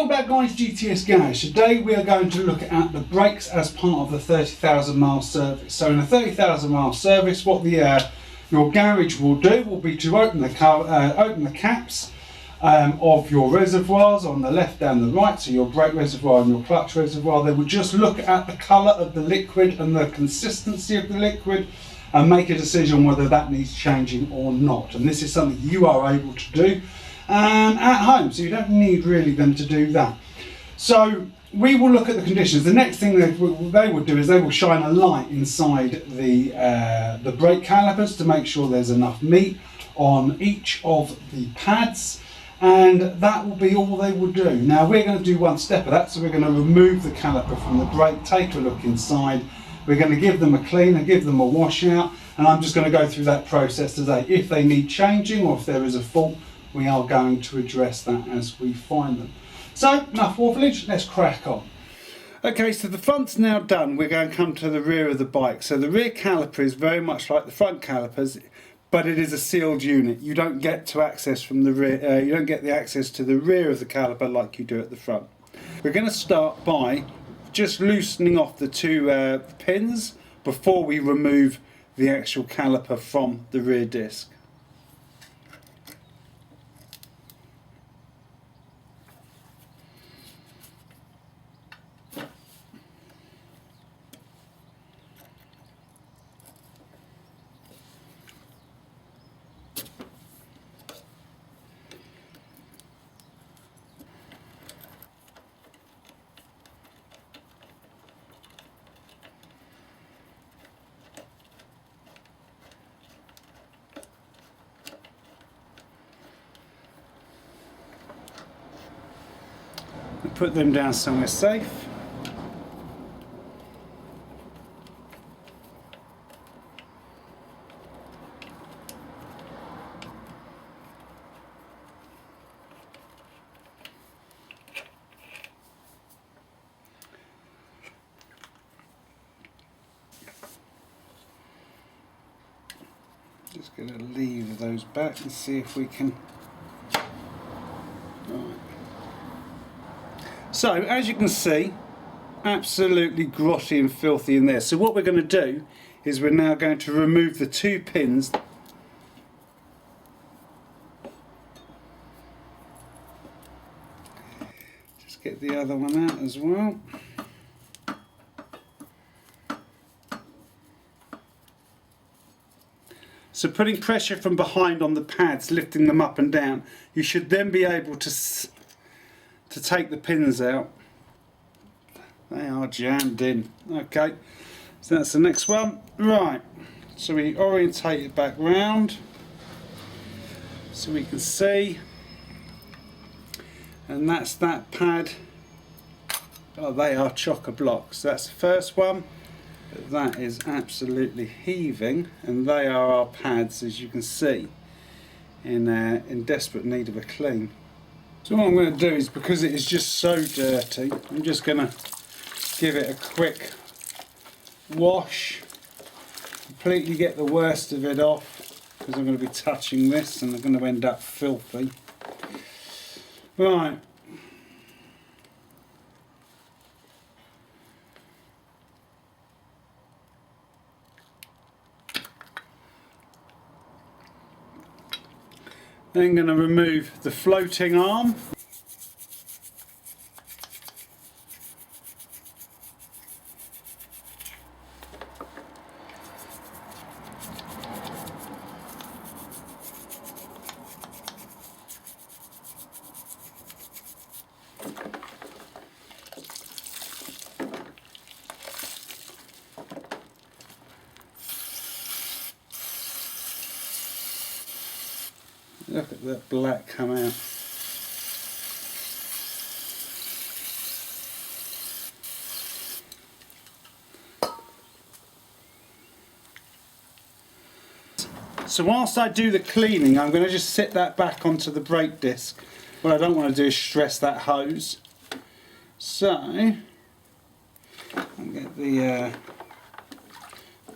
Welcome back guys, GTS Garage. Today we are going to look at the brakes as part of the 30,000 mile service. So in a 30,000 mile service, what your garage will do will be to open the caps of your reservoirs on the left and the right, so your brake reservoir and your clutch reservoir. They will just look at the colour of the liquid and the consistency of the liquid and make a decision whether that needs changing or not. And this is something you are able to do at home, so you don't need really them to do that. So we will look at the conditions. The next thing they would do is they will shine a light inside the brake calipers to make sure there's enough meat on each of the pads, and that will be all they will do. Now we're going to do one step of that, so we're going to remove the caliper from the brake, take a look inside. We're going to give them a clean and give them a wash out, and I'm just going to go through that process today. If they need changing or if there is a fault, we are going to address that as we find them. So enough wafflage, let's crack on. Okay, so the front's now done. We're going to come to the rear of the bike. So the rear caliper is very much like the front calipers, but it is a sealed unit. You don't get to access from the rear. You don't get the access to the rear of the caliper like you do at the front. We're going to start by just loosening off the two pins before we remove the actual caliper from the rear disc. Put them down somewhere safe. Just going to leave those back and see if we can. Right. So as you can see, absolutely grotty and filthy in there. So what we're going to do is we're now going to remove the two pins. Just get the other one out as well. So putting pressure from behind on the pads, lifting them up and down, you should then be able to take the pins out. They are jammed in. Okay, so that's the next one. Right, so we orientate it back round so we can see, and that's that pad. Oh, they are chock-a-block. So that's the first one. That is absolutely heaving, and they are our pads, as you can see, in desperate need of a clean. So what I'm going to do is, because it is just so dirty, I'm just going to give it a quick wash, completely get the worst of it off, because I'm going to be touching this and I'm going to end up filthy. Right. Then going to remove the floating arm. Look at that black come out. So whilst I do the cleaning, I'm going to just sit that back onto the brake disc. What I don't want to do is stress that hose. So I'll get the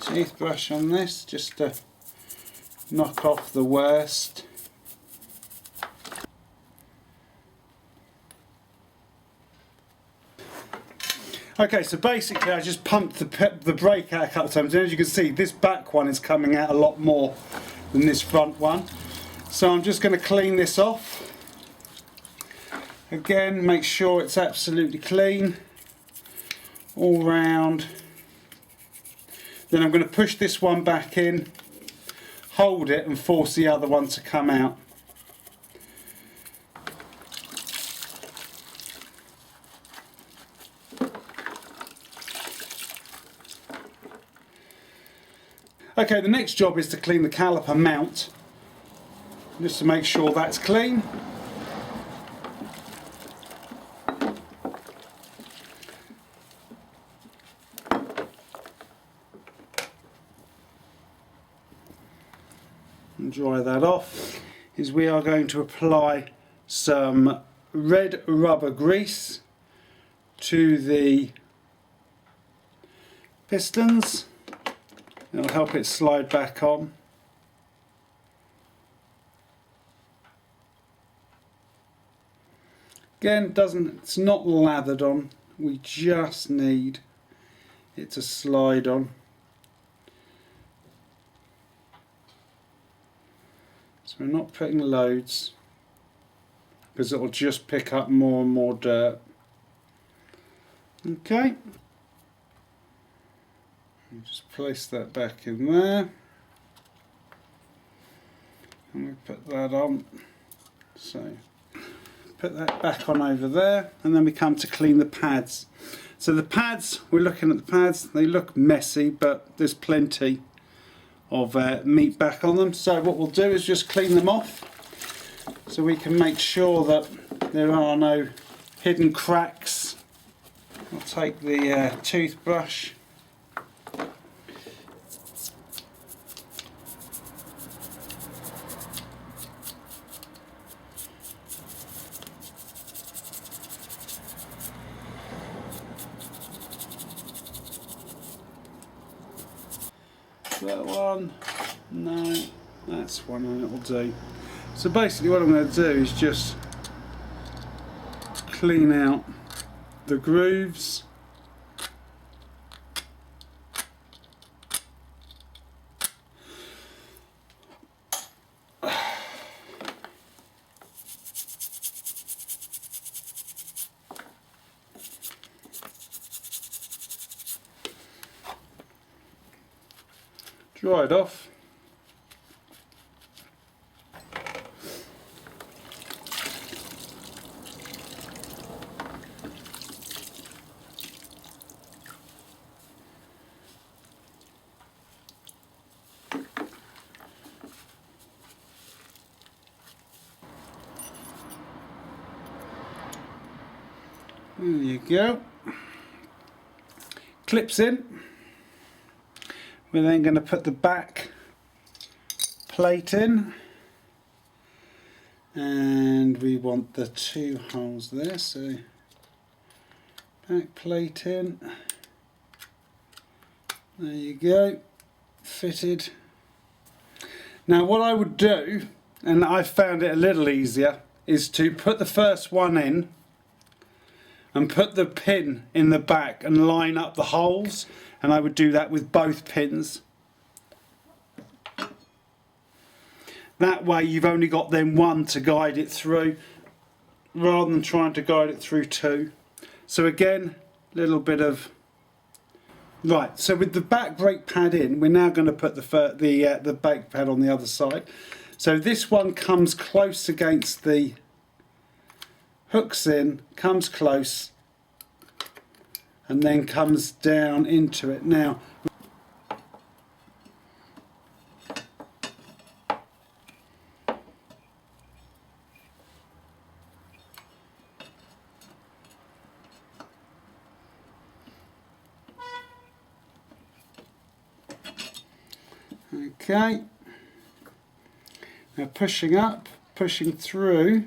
toothbrush on this just to knock off the worst. Okay, so basically I just pumped the brake out a couple of times, and as you can see this back one is coming out a lot more than this front one. So I'm just going to clean this off. Again, make sure it's absolutely clean all round. Then I'm going to push this one back in, hold it and force the other one to come out. Okay, the next job is to clean the caliper mount, just to make sure that's clean. And dry that off. Is we are going to apply some red rubber grease to the pistons. It'll help it slide back on. Again, it's not lathered on, we just need it to slide on. So we're not putting loads, because it'll just pick up more and more dirt. Okay. Just place that back in there, and we put that on. So put that back on over there, and then we come to clean the pads. So the pads, we're looking at the pads, they look messy, but there's plenty of meat back on them. So what we'll do is just clean them off, so we can make sure that there are no hidden cracks. I'll take the toothbrush. That one, no, that's one, and it'll do. So basically what I'm going to do is just clean out the grooves. Dry it off. There you go. Clips in. We're then going to put the back plate in, and we want the two holes there, so back plate in, there you go, fitted. Now what I would do, and I found it a little easier, is to put the first one in and put the pin in the back and line up the holes, and I would do that with both pins. That way you've only got then one to guide it through, rather than trying to guide it through two. So again, a little bit of... Right, so with the back brake pad in, we're now going to put the brake pad on the other side. So this one comes close against the hooks in, comes close, and then comes down into it. Now, okay, now pushing up, pushing through,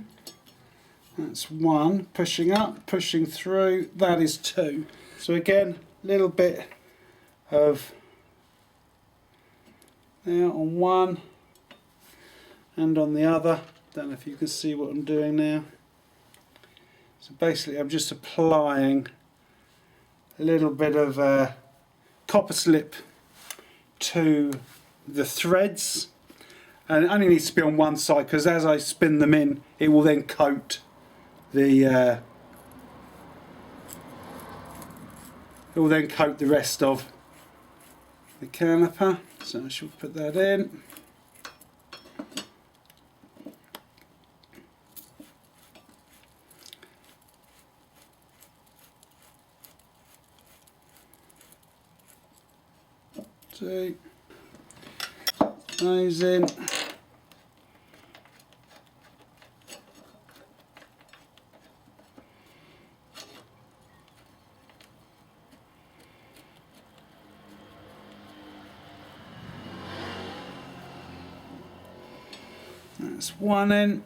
that's one, pushing up, pushing through, that is two. So again, a little bit of there on one and on the other. Don't know if you can see what I'm doing now. So basically I'm just applying a little bit of copper slip to the threads, and it only needs to be on one side because as I spin them in it will then coat the rest of the caliper. So I shall put that in. See, those in. That's one in.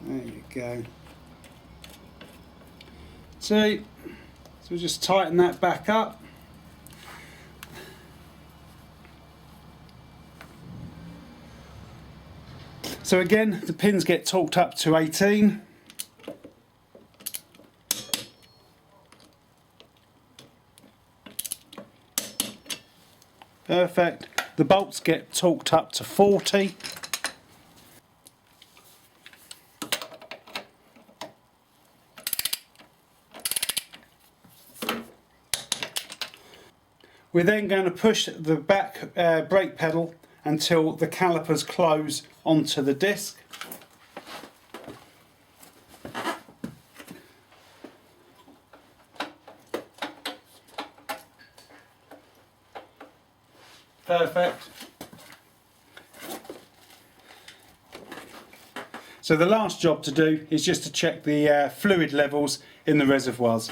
There you go. See, so we'll just tighten that back up. So again, the pins get torqued up to 18. Perfect. The bolts get torqued up to 40. We're then going to push the back brake pedal until the calipers close onto the disc. Perfect. So the last job to do is just to check the fluid levels in the reservoirs.